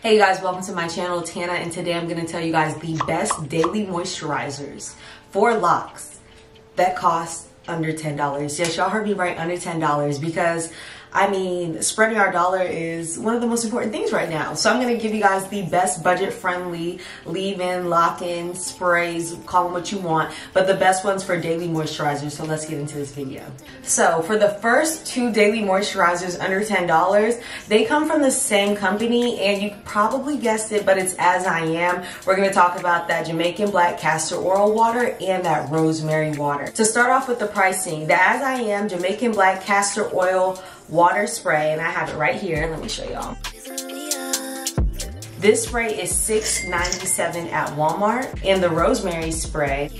Hey guys, welcome to my channel, Tana, and today I'm going to tell you guys the best daily moisturizers for Locs that cost under $10. Yes, y'all heard me right, under $10, because I mean, spreading our dollar is one of the most important things right now. So I'm going to give you guys the best budget-friendly leave-in, lock-in sprays, call them what you want, but the best ones for daily moisturizers. So let's get into this video. So for the first two daily moisturizers under $10, they come from the same company, and you probably guessed it, but it's As I Am. We're going to talk about that Jamaican black castor oil water and that rosemary water. To start off with the pricing, the As I Am Jamaican black castor oil water spray, and I have it right here. Let me show y'all. This spray is $6.97 at Walmart, and the rosemary spray,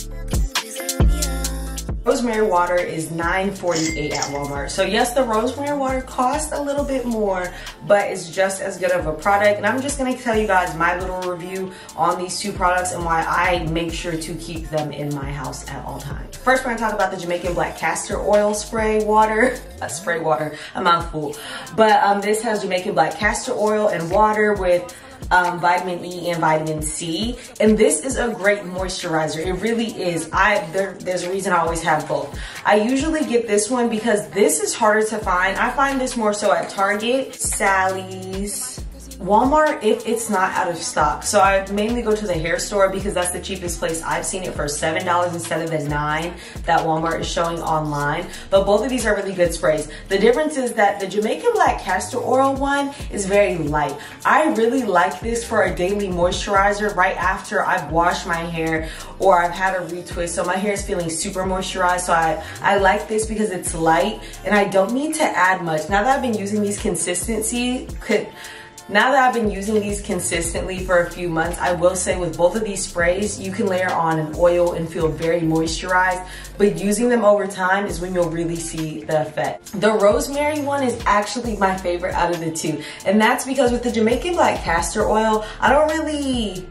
rosemary water, is $9.48 at Walmart. So yes, the rosemary water costs a little bit more, but it's just as good of a product. And I'm just gonna tell you guys my little review on these two products and why I make sure to keep them in my house at all times. First, we're gonna talk about the Jamaican black castor oil spray water. A mouthful. But this has Jamaican black castor oil and water with vitamin E and vitamin C, and this is a great moisturizer. It really is. There's a reason I always have both. I usually get this one because this is harder to find. I find this more so at Target, Sally's, Walmart if it's not out of stock. So I mainly go to the hair store because that's the cheapest place. I've seen it for $7 instead of the $9 that Walmart is showing online. But both of these are really good sprays. The difference is that the Jamaican black castor oil one is very light. I really like this for a daily moisturizer right after I've washed my hair or I've had a retwist, so my hair is feeling super moisturized. So I like this because it's light and I don't need to add much. Now that I've been using these consistently for a few months, I will say with both of these sprays, you can layer on an oil and feel very moisturized, but using them over time is when you'll really see the effect. The rosemary one is actually my favorite out of the two, and that's because with the Jamaican black castor oil, I don't really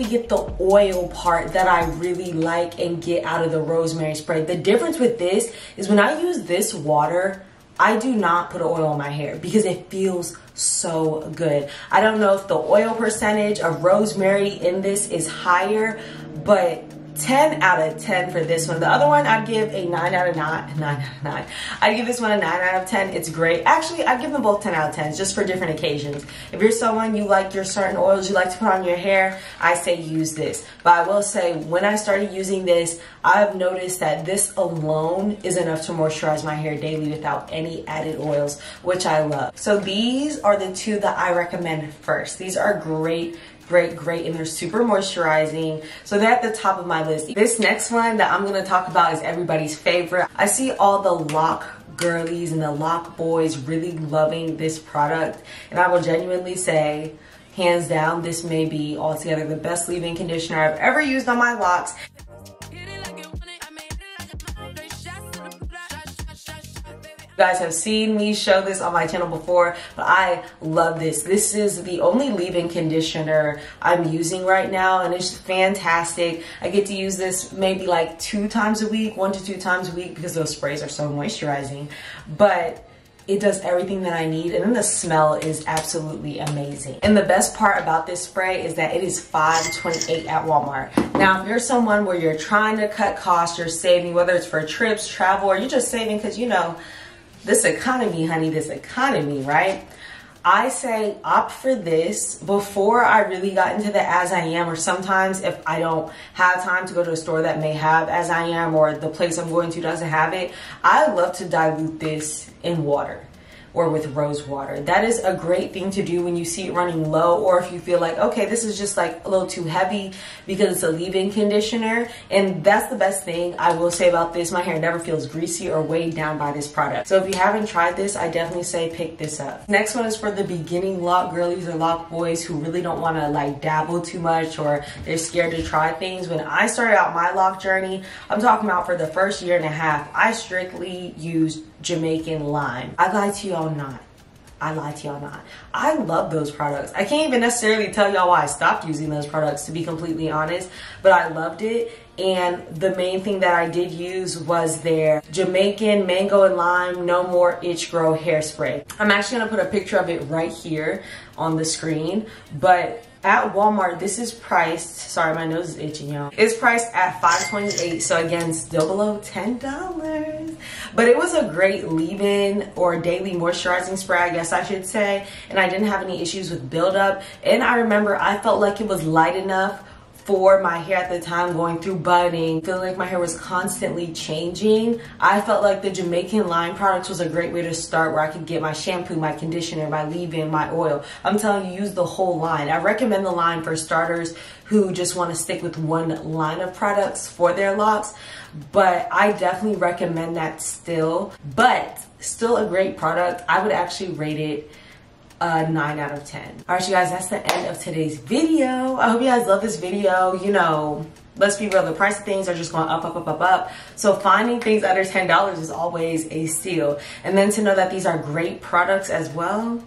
get the oil part that I really like and get out of the rosemary spray. The difference with this is when I use this water, I do not put oil on my hair because it feels so good. I don't know if the oil percentage of rosemary in this is higher, but 10 out of 10 for this one. The other one, I'd give a 9 out of 9. I'd give this one a 9 out of 10. It's great. Actually, I'd give them both 10 out of 10s just for different occasions. If you're someone, you like your certain oils you like to put on your hair, I say use this. But I will say, when I started using this, I've noticed that this alone is enough to moisturize my hair daily without any added oils, which I love. So these are the two that I recommend first. These are great, and they're super moisturizing, so they're at the top of my list. This next one that I'm going to talk about is everybody's favorite. I see all the Loc girlies and the Loc boys really loving this product, and I will genuinely say, hands down, this may be altogether the best leave-in conditioner I've ever used on my locks. You guys have seen me show this on my channel before, but I love this. This is the only leave-in conditioner I'm using right now, and it's fantastic. I get to use this maybe like 2 times a week, 1 to 2 times a week, because those sprays are so moisturizing. But it does everything that I need, and then the smell is absolutely amazing. And the best part about this spray is that it is $5.28 at Walmart. Now, if you're someone where you're trying to cut costs, you're saving, whether it's for trips, travel, or you're just saving because, you know, this economy, honey, this economy, right? I say opt for this before I really got into the As I Am, or sometimes if I don't have time to go to a store that may have As I Am, or the place I'm going to doesn't have it, I love to dilute this in water or with rose water. That is a great thing to do when you see it running low, or if you feel like, okay, this is just like a little too heavy because it's a leave-in conditioner. And that's the best thing I will say about this. My hair never feels greasy or weighed down by this product. So if you haven't tried this, I definitely say pick this up. Next one is for the beginning Loc girlies or Loc boys who really don't want to like dabble too much, or they're scared to try things. When I started out my Loc journey, I'm talking about for the first 1.5 years, I strictly used Jamaican lime. I lied to y'all not. I love those products. I can't even necessarily tell y'all why I stopped using those products, to be completely honest, but I loved it. and the main thing that I did use was their Jamaican Mango and Lime No More Itch Grow Hairspray. I'm actually gonna put a picture of it right here on the screen, but at Walmart, this is priced, sorry, my nose is itching, y'all. It's priced at $5.28, so again, still below $10. But it was a great leave-in or daily moisturizing spray, I guess I should say. And I didn't have any issues with buildup. And I remember I felt like it was light enough for my hair at the time, going through budding, feeling like my hair was constantly changing. I felt like the Jamaican Lime products was a great way to start, where I could get my shampoo, my conditioner, my leave-in, my oil. I'm telling you, use the whole line. I recommend the line for starters who just want to stick with one line of products for their locks, but I definitely recommend that still. But still a great product. I would actually rate it a 9 out of 10. All right, you guys, that's the end of today's video. I hope you guys love this video. You know, let's be real, the price of things are just going up, up, up, up, up. So finding things under $10 is always a steal. And then to know that these are great products as well.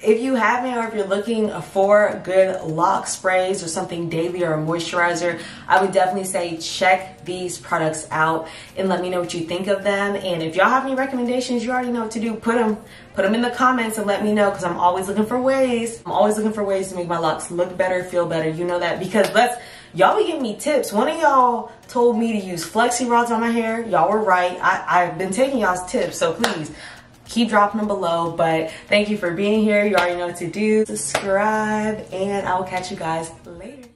If you haven't, or if you're looking for good lock sprays or something daily or a moisturizer, I would definitely say check these products out and let me know what you think of them. And if y'all have any recommendations, you already know what to do. Put them in the comments and let me know, because I'm always looking for ways. I'm always looking for ways to make my locks look better, feel better. You know that, because y'all be giving me tips. One of y'all told me to use flexi rods on my hair. Y'all were right. I've been taking y'all's tips, so please keep dropping them below. But thank you for being here. You already know what to do. Subscribe, and I will catch you guys later.